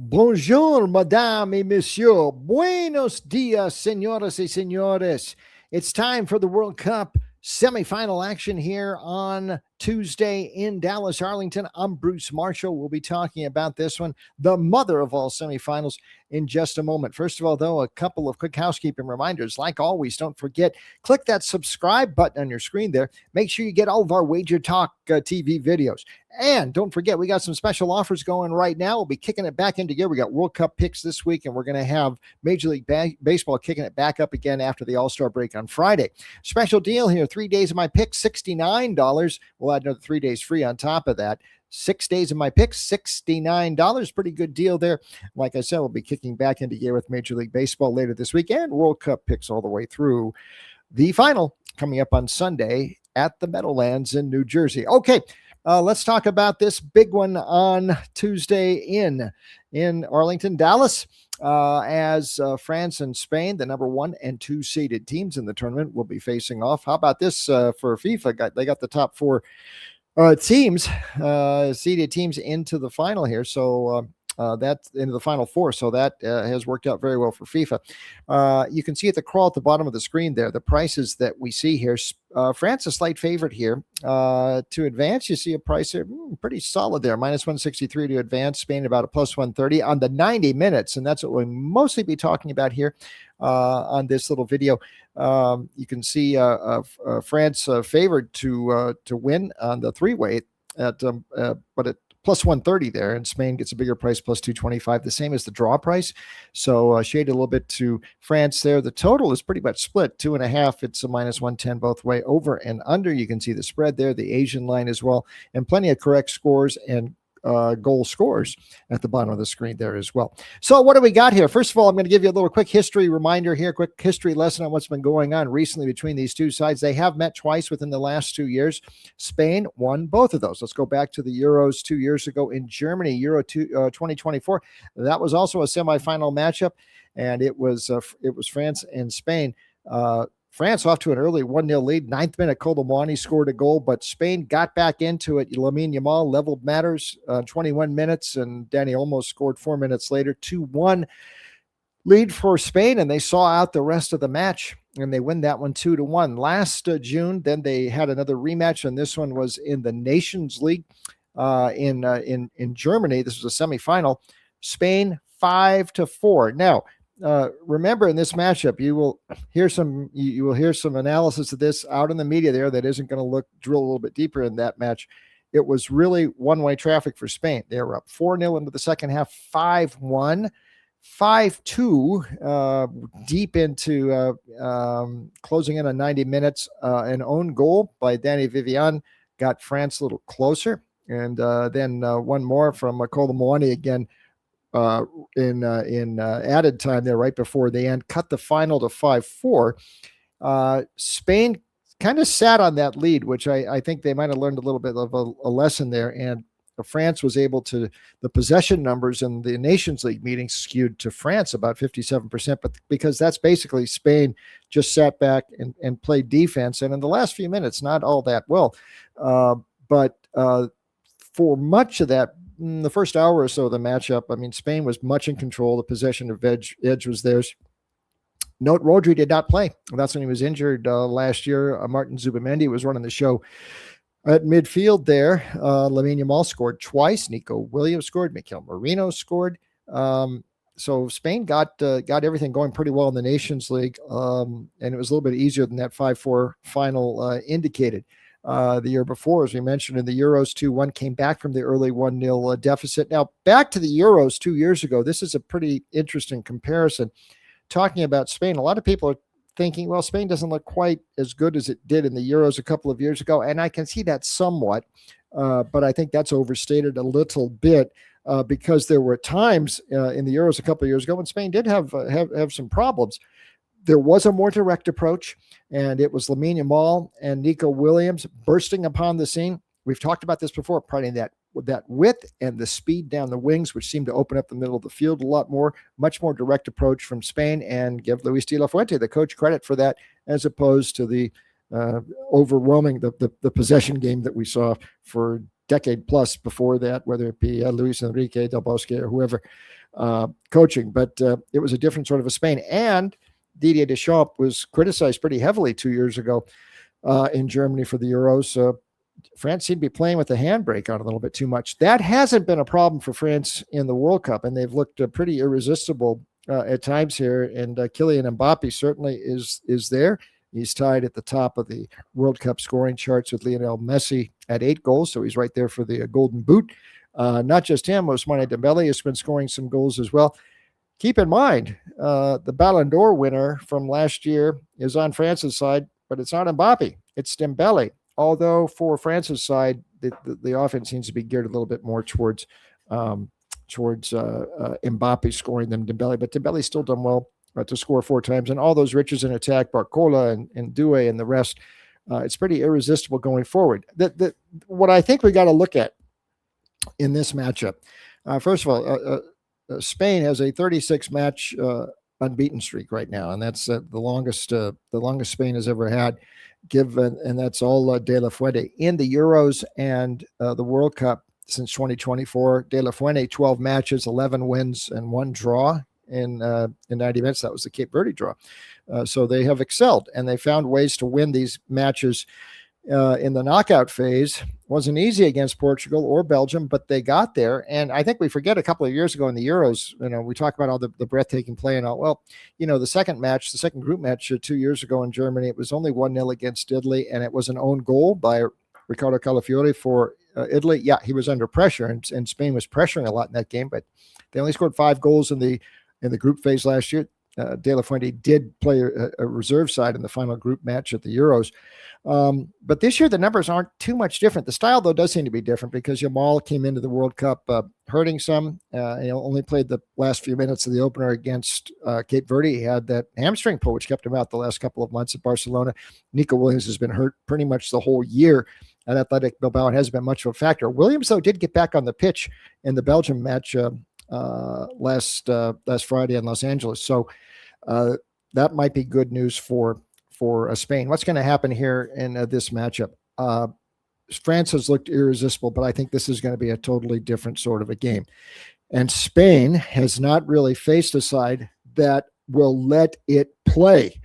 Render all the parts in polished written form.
Bonjour, madame et monsieur. Buenos dias, señoras y señores. It's time for the World Cup semifinal action here on Tuesday in Dallas, Arlington. I'm Bruce Marshall. We'll be talking about this one, the mother of all semifinals, in just a moment. First of all, though, a couple of quick housekeeping reminders. Like always, don't forget, click that subscribe button on your screen there. Make sure you get all of our Wager Talk TV videos. And don't forget, we got some special offers going right now. We'll be kicking it back into gear. We got World Cup picks this week, and we're going to have Major League Baseball kicking it back up again after the All-Star break on Friday. Special deal here, 3 days of my picks, $69. We'll add another 3 days free on top of that. 6 days of my picks, $69. Pretty good deal there. Like I said, we'll be kicking back into gear with Major League Baseball later this week, and World Cup picks all the way through the final coming up on Sunday at the Meadowlands in New Jersey. Okay. Let's talk about this big one on Tuesday in Arlington, Dallas, as France and Spain, the number 1 and 2 seeded teams in the tournament, will be facing off. How about this for FIFA? They got the top 4 teams, seeded teams into the final here. So that's into the final 4. So that has worked out very well for FIFA. You can see at the crawl at the bottom of the screen there, the prices that we see here. France a slight favorite here to advance. You see a price there, pretty solid there, minus 163 to advance. Spain about a plus 130 on the 90 minutes. And that's what we'll mostly be talking about here on this little video. You can see France favored to win on the 3-way but at plus 130 there, and Spain gets a bigger price, plus 225, the same as the draw price. So shaded a little bit to France there. The total is pretty much split, 2.5. It's a minus 110 both way, over and under. You can see the spread there, the Asian line as well, and plenty of correct scores and goal scores at the bottom of the screen there as well. So what do we got here? First of all, I'm going to give you a little quick history reminder here, quick history lesson on what's been going on recently between these two sides. They have met twice within the last 2 years. Spain won both of those. Let's go back to the Euros 2 years ago in Germany, Euro 2024. That was also a semifinal matchup, and it was France and Spain. France off to an early 1-0 lead. 9th minute, Colomwani scored a goal, but Spain got back into it. Lamine Yamal leveled matters 21 minutes, and Dani Olmo scored 4 minutes later. 2-1 lead for Spain, and they saw out the rest of the match, and they win that one 2-1. Last June, then they had another rematch, and this one was in the Nations League in Germany. This was a semifinal. Spain 5-4. Now, remember in this matchup, you will hear some analysis of this out in the media there that isn't going to drill a little bit deeper in that match. It was really one-way traffic for Spain. They were up 4-0 into the second half, 5-1, 5-2 deep into closing in on 90 minutes. An own goal by Danny Vivian got France a little closer, and then one more from Colomwani again. In added time there right before the end, cut the final to 5-4. Spain kind of sat on that lead, which I think they might have learned a little bit of a lesson there, and France was able to, the possession numbers in the Nations League meetings skewed to France about 57%, but because that's basically Spain just sat back and played defense, and in the last few minutes, not all that well. But for much of that, the first hour or so of the matchup, I mean, Spain was much in control. The possession of edge was theirs. Note, Rodri did not play. That's when he was injured last year. Martin Zubamendi was running the show at midfield there. Lamine Yamal scored twice. Nico Williams scored. Mikel Merino scored. So Spain got everything going pretty well in the Nations League, and it was a little bit easier than that 5-4 final indicated. The year before, as we mentioned in the Euros, 2-1, came back from the early 1-0 deficit. Now, back to the Euros 2 years ago, this is a pretty interesting comparison. Talking about Spain, a lot of people are thinking, well, Spain doesn't look quite as good as it did in the Euros a couple of years ago, and I can see that somewhat, but I think that's overstated a little bit because there were times in the Euros a couple of years ago when Spain did have some problems. There was a more direct approach, and it was Lamine Yamal and Nico Williams bursting upon the scene. We've talked about this before, providing that width and the speed down the wings, which seemed to open up the middle of the field a lot more, much more direct approach from Spain, and give Luis de la Fuente, the coach, credit for that, as opposed to the overwhelming, the possession game that we saw for decade plus before that, whether it be Luis Enrique, Del Bosque, or whoever. coaching, but it was a different sort of a Spain. And Didier Deschamps was criticized pretty heavily 2 years ago in Germany for the Euros. France seemed to be playing with the handbrake on a little bit too much. That hasn't been a problem for France in the World Cup, and they've looked pretty irresistible at times here. And Kylian Mbappe certainly is there. He's tied at the top of the World Cup scoring charts with Lionel Messi at 8 goals, so he's right there for the Golden Boot. Not just him, Ousmane Dembele has been scoring some goals as well. Keep in mind, the Ballon d'Or winner from last year is on France's side, but it's not Mbappe, it's Dembele. Although for France's side, the offense seems to be geared a little bit more towards Mbappe scoring than Dembele, but Dembele's still done well to score 4 times. And all those riches in attack, Barcola and Doué and the rest, it's pretty irresistible going forward. What I think we got to look at in this matchup, first of all, Spain has a 36-match unbeaten streak right now, and that's the longest Spain has ever had. And that's all De La Fuente in the Euros and the World Cup since 2024. De La Fuente 12 matches, 11 wins, and 1 draw in 90 minutes. That was the Cape Verde draw. So they have excelled, and they found ways to win these matches in the knockout phase. Wasn't easy against Portugal or Belgium, but they got there. And I think we forget a couple of years ago in the Euros, we talk about all the breathtaking play and all. Well, the second group match 2 years ago in Germany, it was only 1-0 against Italy, and it was an own goal by Riccardo Calafiori for Italy. Yeah, he was under pressure, and Spain was pressuring a lot in that game, but they only scored 5 goals in the group phase last year. De La Fuente did play a reserve side in the final group match at the Euros. But this year, the numbers aren't too much different. The style, though, does seem to be different because Yamal came into the World Cup hurting some. He only played the last few minutes of the opener against Cape Verde. He had that hamstring pull, which kept him out the last couple of months at Barcelona. Nico Williams has been hurt pretty much the whole year at Athletic Bilbao and hasn't been much of a factor. Williams, though, did get back on the pitch in the Belgium match last Friday in Los Angeles. So that might be good news for Spain. What's going to happen here in this matchup? France has looked irresistible, but I think this is going to be a totally different sort of a game. And Spain has not really faced a side that will let it play.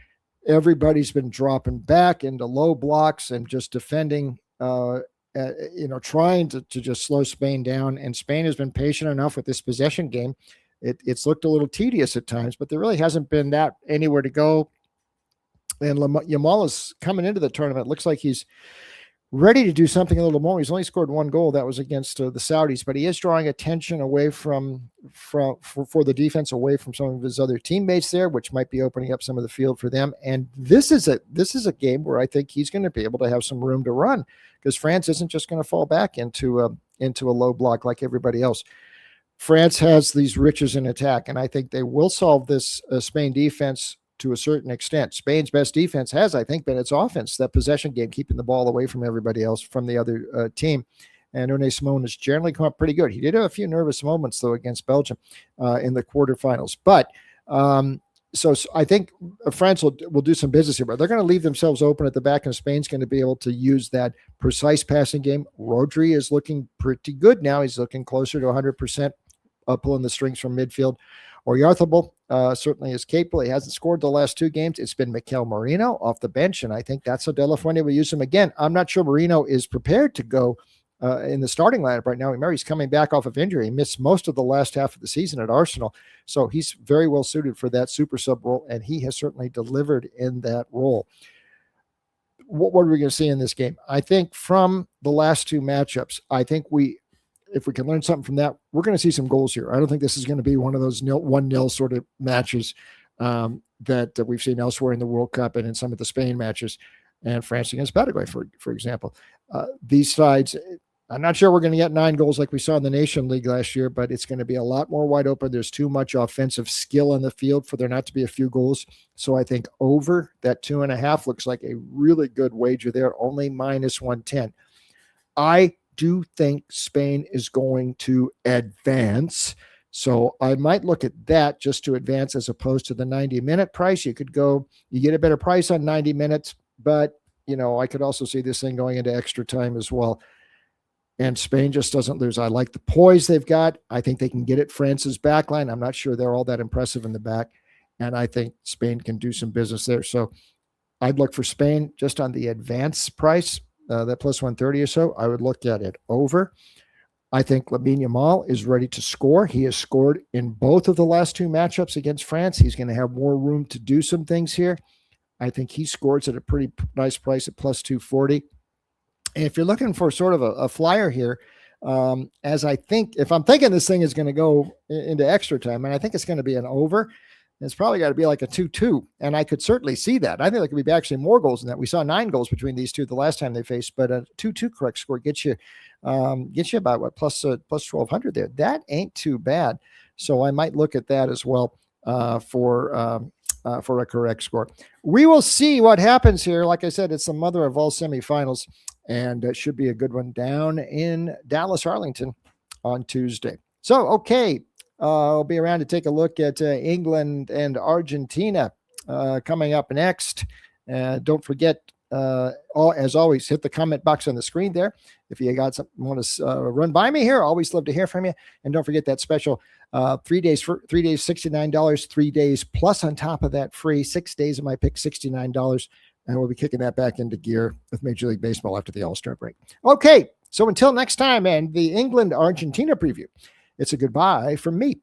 Everybody's been dropping back into low blocks and just defending, trying to just slow Spain down. And Spain has been patient enough with this possession game. It's looked a little tedious at times, but there really hasn't been that anywhere to go. And Yamal is coming into the tournament. It looks like he's ready to do something a little more. He's only scored 1 goal. That was against the Saudis, but he is drawing attention away for the defense, away from some of his other teammates there, which might be opening up some of the field for them. And this is a game where I think he's going to be able to have some room to run because France isn't just going to fall back into a low block like everybody else. France has these riches in attack, and I think they will solve this Spain defense to a certain extent. Spain's best defense has, I think, been its offense, that possession game, keeping the ball away from everybody else, from the other team. And Unai Simon has generally come up pretty good. He did have a few nervous moments, though, against Belgium in the quarterfinals. But so I think France will do some business here, but they're going to leave themselves open at the back, and Spain's going to be able to use that precise passing game. Rodri is looking pretty good now. He's looking closer to 100%. Pulling the strings from midfield. Oyarzabal certainly is capable. He hasn't scored the last 2 games. It's been Mikel Merino off the bench, and I think that's how De La Fuente will use him again. I'm not sure Merino is prepared to go in the starting lineup right now. Remember, he's coming back off of injury. He missed most of the last half of the season at Arsenal, so he's very well suited for that super sub role, and he has certainly delivered in that role. What are we going to see in this game? I think from the last 2 matchups, if we can learn something from that, we're going to see some goals here. I don't think this is going to be one of those 1-0 sort of matches that we've seen elsewhere in the World Cup and in some of the Spain matches and France against Paraguay, for example. These sides, I'm not sure we're going to get 9 goals like we saw in the Nation League last year, but it's going to be a lot more wide open. There's too much offensive skill in the field for there not to be a few goals. So I think over that 2.5 looks like a really good wager there, only -110. I do think Spain is going to advance. So I might look at that just to advance as opposed to the 90-minute price. You get a better price on 90 minutes, but I could also see this thing going into extra time as well. And Spain just doesn't lose. I like the poise they've got. I think they can get at France's backline. I'm not sure they're all that impressive in the back. And I think Spain can do some business there. So I'd look for Spain just on the advance price, that plus 130 or so. I would look at it over. I think Lamine Yamal is ready to score. He has scored in both of the last two matchups against France. He's going to have more room to do some things here. I think he scores at a pretty nice price at plus 240. And if you're looking for sort of a flyer here, as I think, if I'm thinking this thing is going to go into extra time, and I think it's going to be an over, it's probably got to be like a 2-2. And I could certainly see that. I think there could be actually more goals than that. We saw 9 goals between these two the last time they faced, but a 2-2 correct score gets you about what, plus 1,200 there. That ain't too bad. So I might look at that as well for a correct score. We will see what happens here. Like I said, it's the mother of all semifinals, and it should be a good one down in Dallas, Arlington on Tuesday. So, okay, I'll be around to take a look at England and Argentina coming up next. Don't forget, as always, hit the comment box on the screen there. If you got something you want to run by me here, always love to hear from you. And don't forget that special 3 days, $69, 3 days plus on top of that free 6 days of my pick, $69. And we'll be kicking that back into gear with Major League Baseball after the All-Star break. Okay, so until next time and the England-Argentina preview, it's a goodbye from me.